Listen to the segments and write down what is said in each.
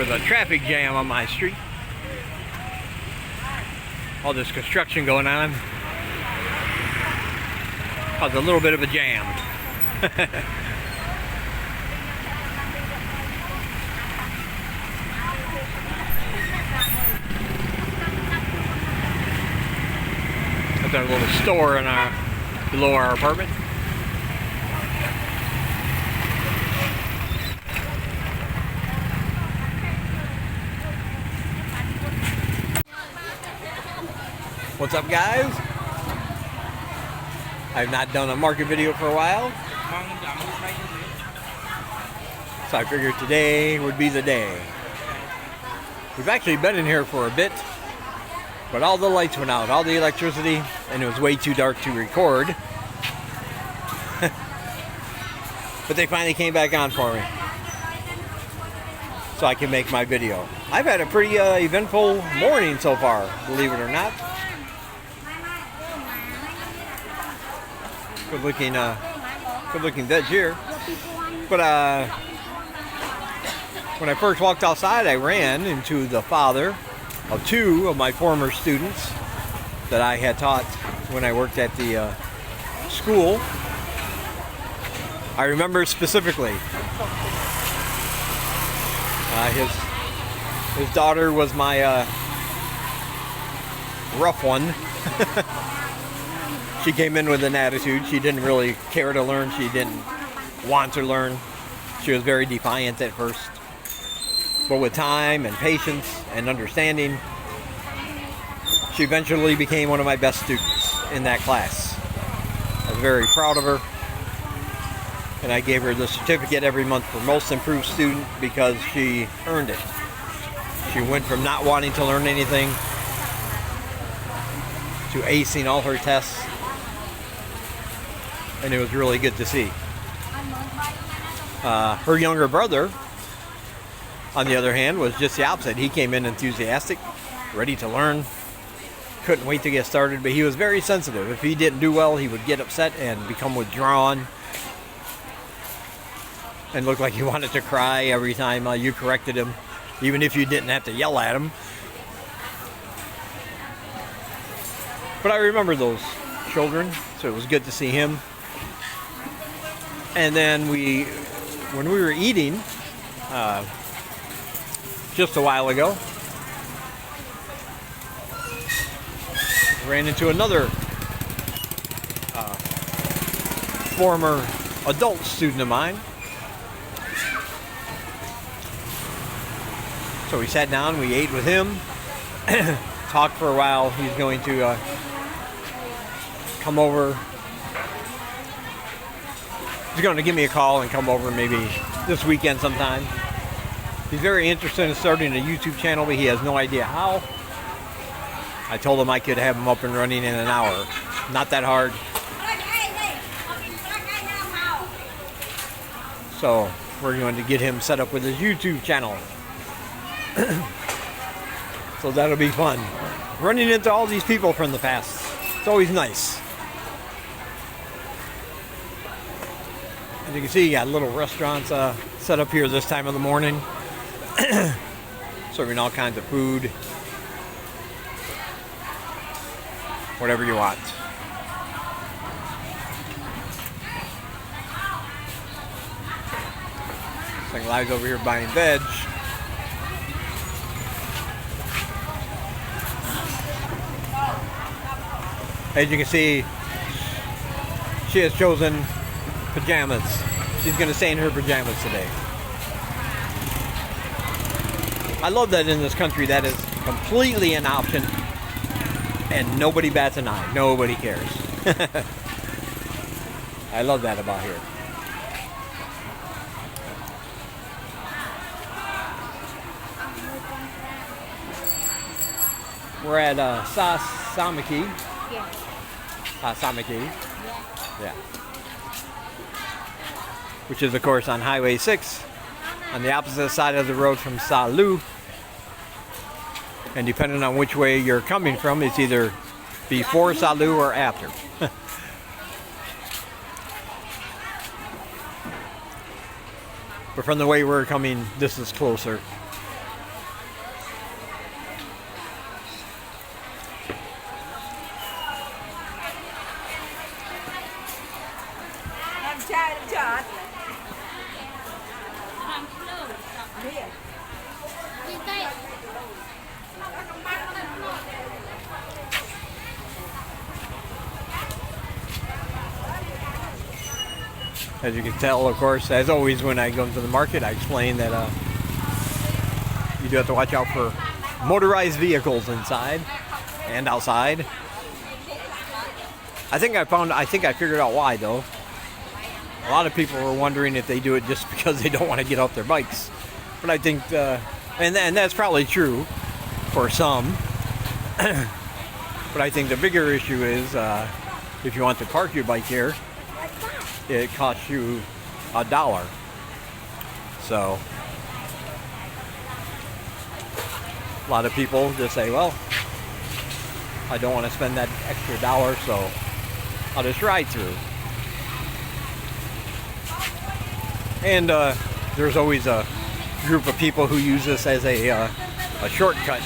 There's a traffic jam on my street. All this construction going on. Caused a little bit of a jam. That's our little store in below our apartment. What's up, guys? I've not done a market video for a while, so I figured today would be the day. We've actually been in here for a bit, but all the lights went out, all the electricity, and it was way too dark to record. But they finally came back on for me, so I can make my video. I've had a pretty eventful morning so far, believe it or not. Good looking veg here. But when I first walked outside, I ran into the father of two of my former students that I had taught when I worked at the school. I remember specifically. His daughter was my rough one. She came in with an attitude. She didn't really care to learn. She didn't want to learn. She was very defiant at first. But with time and patience and understanding, she eventually became one of my best students in that class. I was very proud of her. And I gave her the certificate every month for most improved student because she earned it. She went from not wanting to learn anything to acing all her tests. And it was really good to see. Her younger brother, on the other hand, was just the opposite. He came in enthusiastic, ready to learn, couldn't wait to get started, but he was very sensitive. If he didn't do well, he would get upset and become withdrawn and look like he wanted to cry every time you corrected him, even if you didn't have to yell at him. But I remember those children, so it was good to see him. And then when we were eating just a while ago, ran into another former adult student of mine. So we sat down, we ate with him, talked for a while. He's going to come over. He's going to give me a call and come over maybe this weekend sometime. He's very interested in starting a YouTube channel, but he has no idea how. I told him I could have him up and running in an hour. Not that hard. So we're going to get him set up with his YouTube channel. So that'll be fun. Running into all these people from the past. It's always nice. As you can see, you got little restaurants set up here this time of the morning. Serving all kinds of food. Whatever you want. Seng Live's over here buying veg. As you can see, she has chosen pajamas. She's going to stay in her pajamas today. I love that in this country that is completely an option and nobody bats an eye. Nobody cares. I love that about here. We're at Samaki. Yeah. Samaki. Yeah. Which is, of course, on Highway 6, on the opposite side of the road from Salu. And depending on which way you're coming from, it's either before Salu or after. But from the way we're coming, this is closer. As you can tell, of course, as always when I go into the market, I explain that you do have to watch out for motorized vehicles inside and outside. I think I figured out why, though. A lot of people were wondering if they do it just because they don't want to get off their bikes. But I think, and that's probably true for some. But I think the bigger issue is if you want to park your bike here, it costs you $1. So a lot of people just say, well, I don't want to spend that extra $1, so I'll just ride through. And there's always a group of people who use this as a shortcut,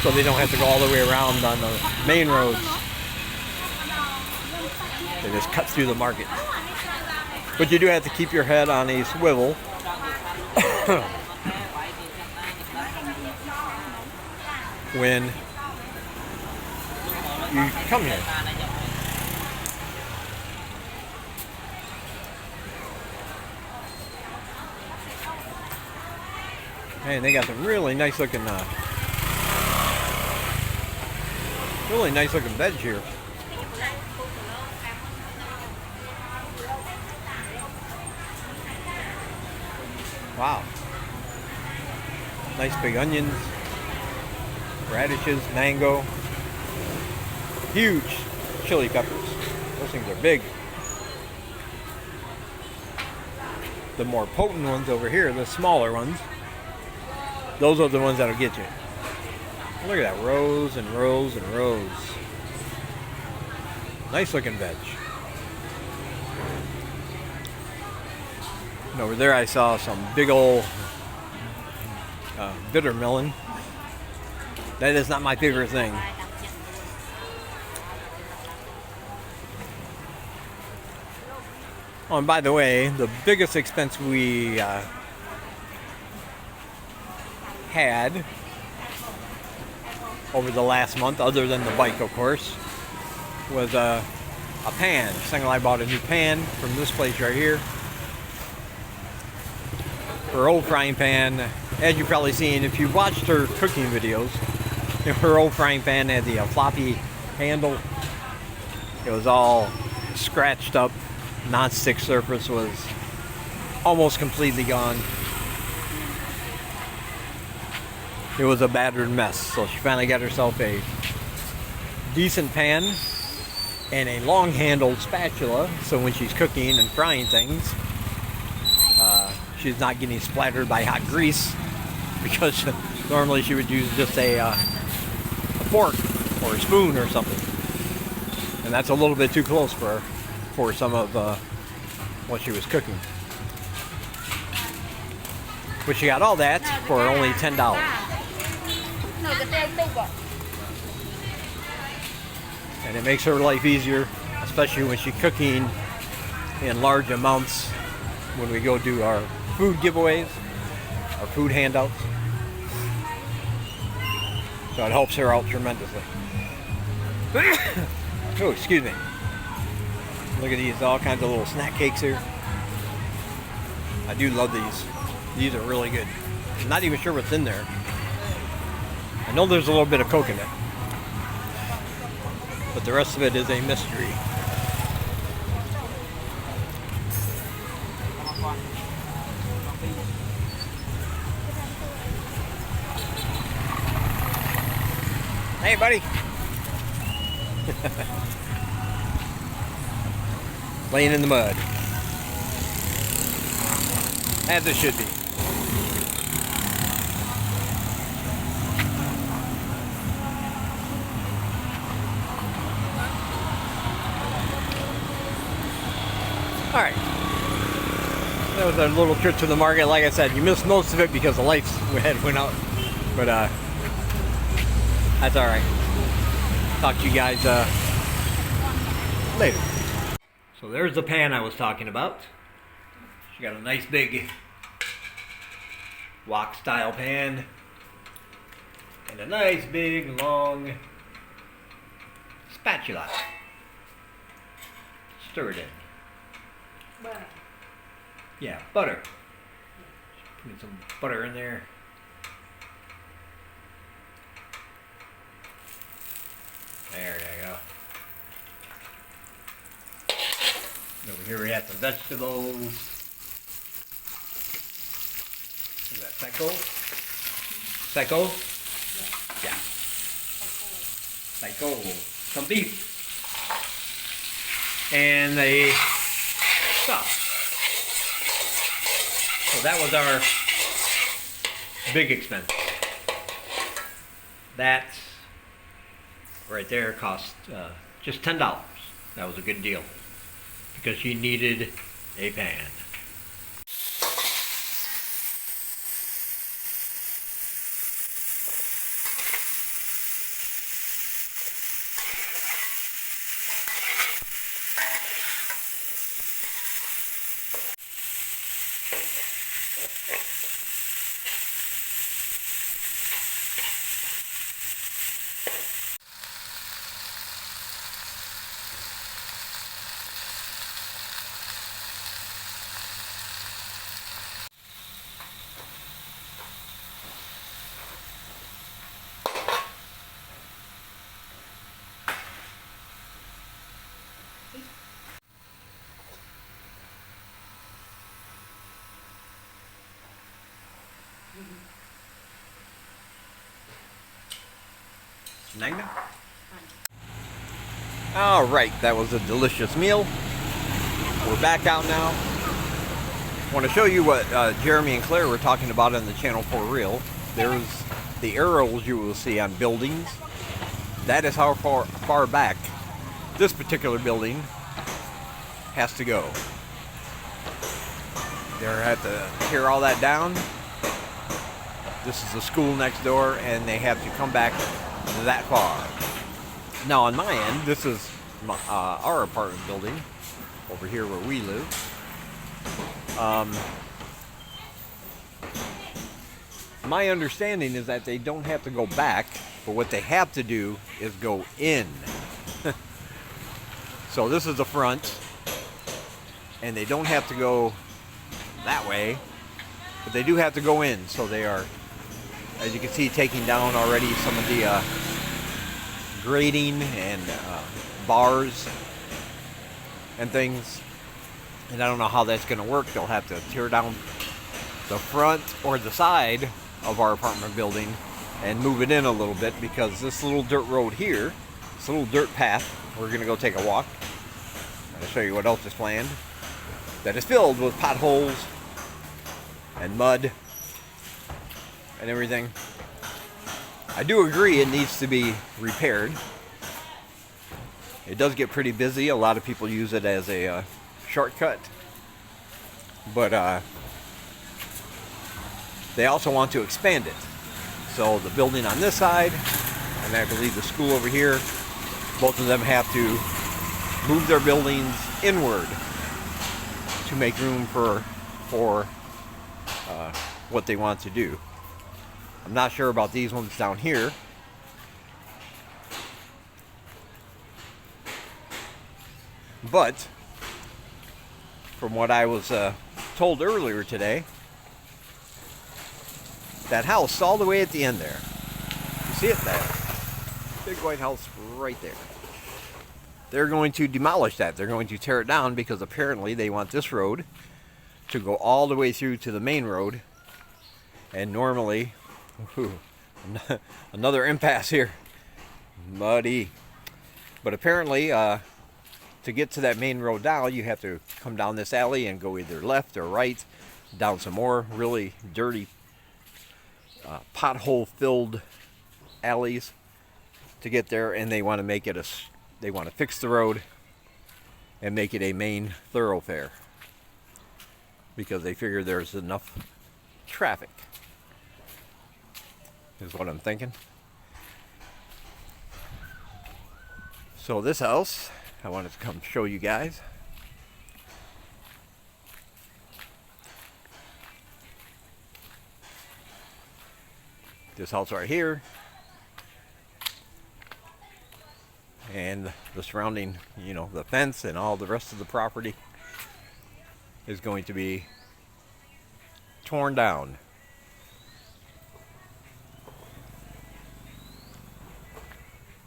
so they don't have to go all the way around on the main roads. They just cut through the market. But you do have to keep your head on a swivel. When you come here. Man, they got some really nice looking veg here. Wow. Nice big onions, radishes, mango, huge chili peppers. Those things are big. The more potent ones over here, the smaller ones, those are the ones that'll get you. Look at that, rows and rows and rows. Nice looking veg. And over there I saw some big old bitter melon. That is not my favorite thing. Oh, and by the way, the biggest expense we had over the last month, other than the bike, of course, was a pan. Seng and I bought a new pan from this place right here. Her old frying pan, as you've probably seen if you've watched her cooking videos, her old frying pan had the floppy handle. It was all scratched up. Non-stick surface was almost completely gone. It was a battered mess, so she finally got herself a decent pan and a long-handled spatula, so when she's cooking and frying things, she's not getting splattered by hot grease, because normally she would use just a fork or a spoon or something, and that's a little bit too close for her for some of what she was cooking. But she got all that for only $10. And it makes her life easier, especially when she's cooking in large amounts when we go do our food giveaways, our food handouts. So it helps her out tremendously. Oh, excuse me. Look at these, all kinds of little snack cakes here. I do love these. These are really good. I'm not even sure what's in there. I know there's a little bit of coconut, but the rest of it is a mystery. Hey, buddy. Laying in the mud. As it should be. Alright. That was our little trip to the market. Like I said, you missed most of it because the lights went out. But that's alright. Talk to you guys later. So there's the pan I was talking about. She got a nice big wok style pan and a nice big long spatula. Stir it in. Butter. Yeah, butter. Put some butter in there. There you go. Over here we have some vegetables. Is that seco? Seco? Yeah. Seco. Some beef. And the stuff. So that was our big expense. That right there cost just $10. That was a good deal because she needed a pan. All right, that was a delicious meal. We're back out now. I want to show you what Jeremy and Claire were talking about on the channel for real. There's the arrows you will see on buildings. That is how far back this particular building has to go. They're have to tear all that down. This is the school next door, and they have to come back that far. Now on my end, this is our apartment building over here where we live. My understanding is that they don't have to go back, but what they have to do is go in. So this is the front, and they don't have to go that way, but they do have to go in. So they are, as you can see, taking down already some of the grating and bars and things. And I don't know how that's going to work. They'll have to tear down the front or the side of our apartment building and move it in a little bit, because this little dirt road here, this little dirt path, we're going to go take a walk. I'll show you what else is planned. That is filled with potholes and mud and everything. I do agree it needs to be repaired. It does get pretty busy. A lot of people use it as a shortcut. But they also want to expand it. So the building on this side, and I believe the school over here, both of them have to move their buildings inward to make room for what they want to do. I'm not sure about these ones down here. But from what I was told earlier today, that house all the way at the end there, you see it there? Big white house right there. They're going to demolish that. They're going to tear it down because apparently they want this road to go all the way through to the main road. And normally, another impasse here. Muddy. But apparently, to get to that main road down, you have to come down this alley and go either left or right, down some more really dirty, pothole-filled alleys to get there. And they want to make it they want to fix the road and make it a main thoroughfare because they figure there's enough traffic, is what I'm thinking. So this house, I wanted to come show you guys. this house right here and the surrounding, the fence and all the rest of the property is going to be torn down.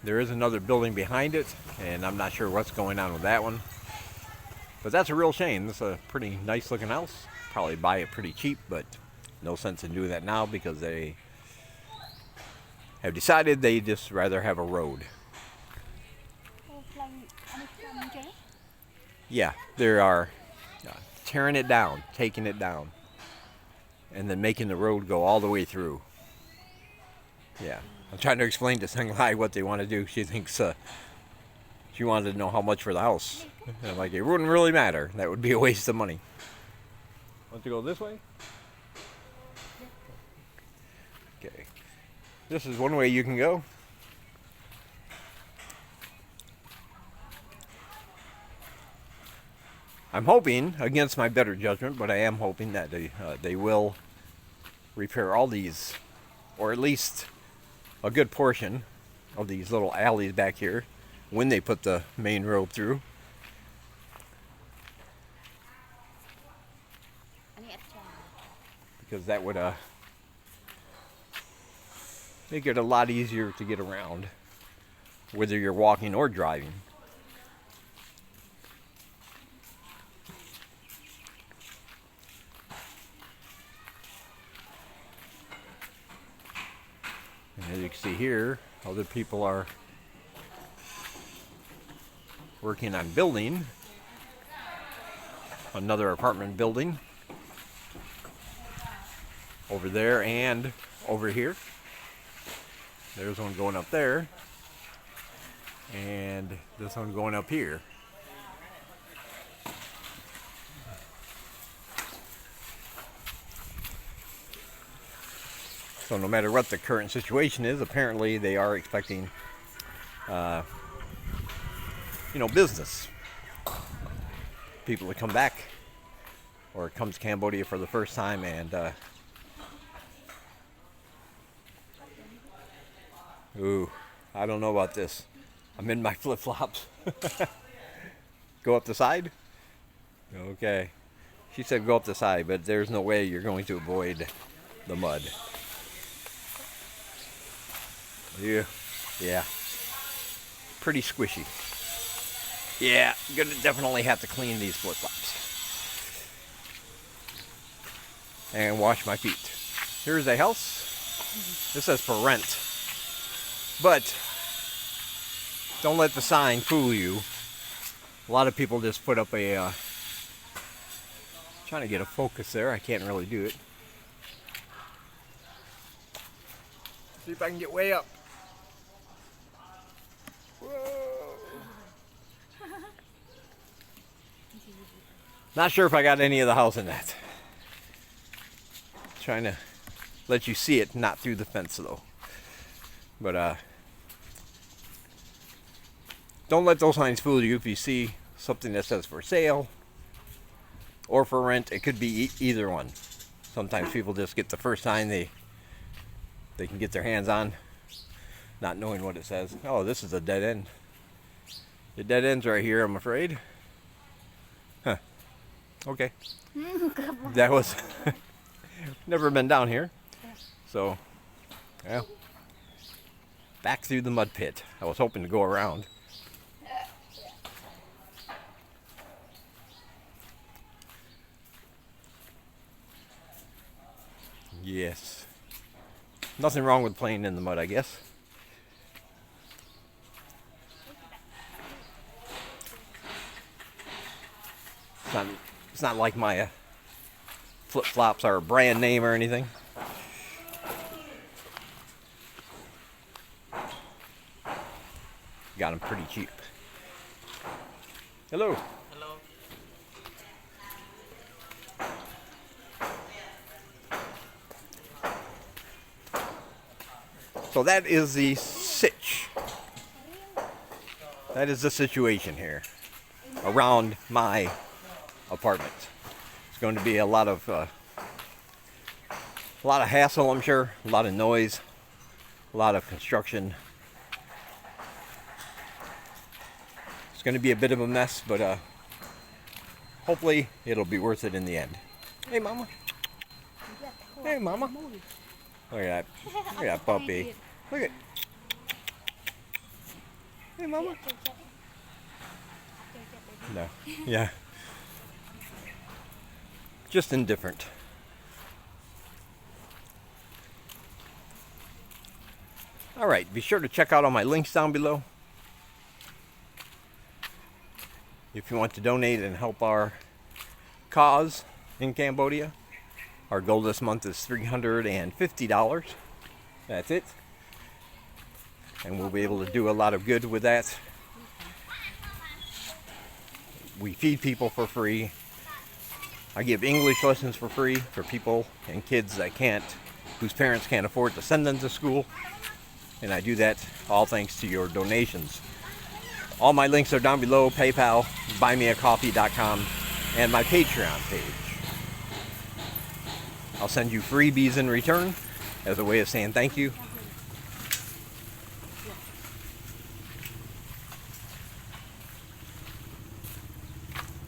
There is another building behind it, and I'm not sure what's going on with that one. But that's a real shame. This is a pretty nice looking house. Probably buy it pretty cheap, but no sense in doing that now because they have decided they just rather have a road. Yeah, they are tearing it down, taking it down, and then making the road go all the way through. Yeah, I'm trying to explain to Seng what they want to do. She thinks she wanted to know how much for the house. And I'm like, it wouldn't really matter. That would be a waste of money. Want to go this way? Okay. This is one way you can go. I'm hoping, against my better judgment, but I am hoping that they will repair all these, or at least a good portion of these little alleys back here when they put the main road through. Because that would make it a lot easier to get around, whether you're walking or driving. And as you can see here, other people are working on building another apartment building over there and over here. There's one going up there, and this one going up here. So no matter what the current situation is, apparently they are expecting, business. People to come back or come to Cambodia for the first time and ooh, I don't know about this. I'm in my flip-flops. Go up the side? Okay. She said go up the side, but there's no way you're going to avoid the mud. Yeah. Pretty squishy. Yeah, gonna definitely have to clean these flip-flops. And wash my feet. Here's a house. This says for rent. But don't let the sign fool you. A lot of people just put up a trying to get a focus there. I can't really do it. See if I can get way up. Whoa. Not sure if I got any of the house in that. Trying to let you see it, not through the fence though. But don't let those signs fool you. If you see something that says for sale or for rent, it could be either one. Sometimes people just get the first sign they can get their hands on, not knowing what it says. Oh, this is a dead end. The dead end's right here, I'm afraid. Huh. Okay. That was never been down here. So, yeah. Back through the mud pit. I was hoping to go around. Yes. Nothing wrong with playing in the mud, I guess. It's not like my flip-flops are a brand name or anything. Got them pretty cheap. Hello. Hello. So that is the sitch. That is the situation here around my apartment. It's going to be a lot of hassle, I'm sure, a lot of noise, a lot of construction. It's going to be a bit of a mess, but hopefully it'll be worth it in the end. Hey, Mama. Hey, Mama. Look at that. Look at that puppy. Look at. Hey, Mama. No. Yeah. Just indifferent. All right. Be sure to check out all my links down below. If you want to donate and help our cause in Cambodia, our goal this month is $350. That's it. And we'll be able to do a lot of good with that. We feed people for free. I give English lessons for free for people and kids that whose parents can't afford to send them to school. And I do that all thanks to your donations. All my links are down below: PayPal, buymeacoffee.com, and my Patreon page. I'll send you freebies in return as a way of saying thank you.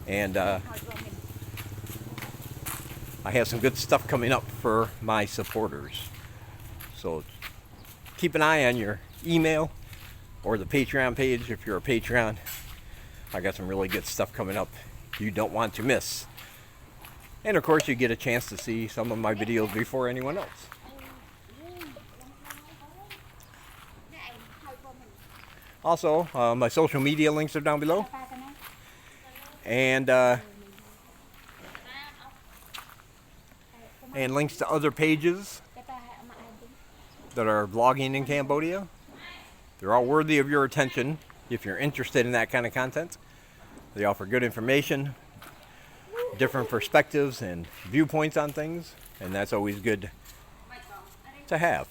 And I have some good stuff coming up for my supporters. So keep an eye on your email or the Patreon page if you're a Patreon. I got some really good stuff coming up you don't want to miss. And of course, you get a chance to see some of my videos before anyone else. Also, my social media links are down below. And links to other pages that are vlogging in Cambodia. They're all worthy of your attention if you're interested in that kind of content. They offer good information, different perspectives and viewpoints on things, and that's always good to have.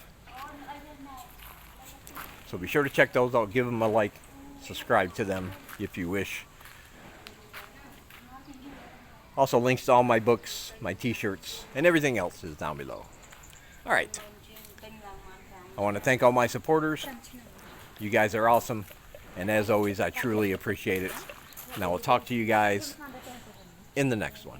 So be sure to check those out, give them a like, subscribe to them if you wish. Also, links to all my books, my t-shirts, and everything else is down below. All right. I want to thank all my supporters. You guys are awesome. And as always, I truly appreciate it. And I will talk to you guys in the next one.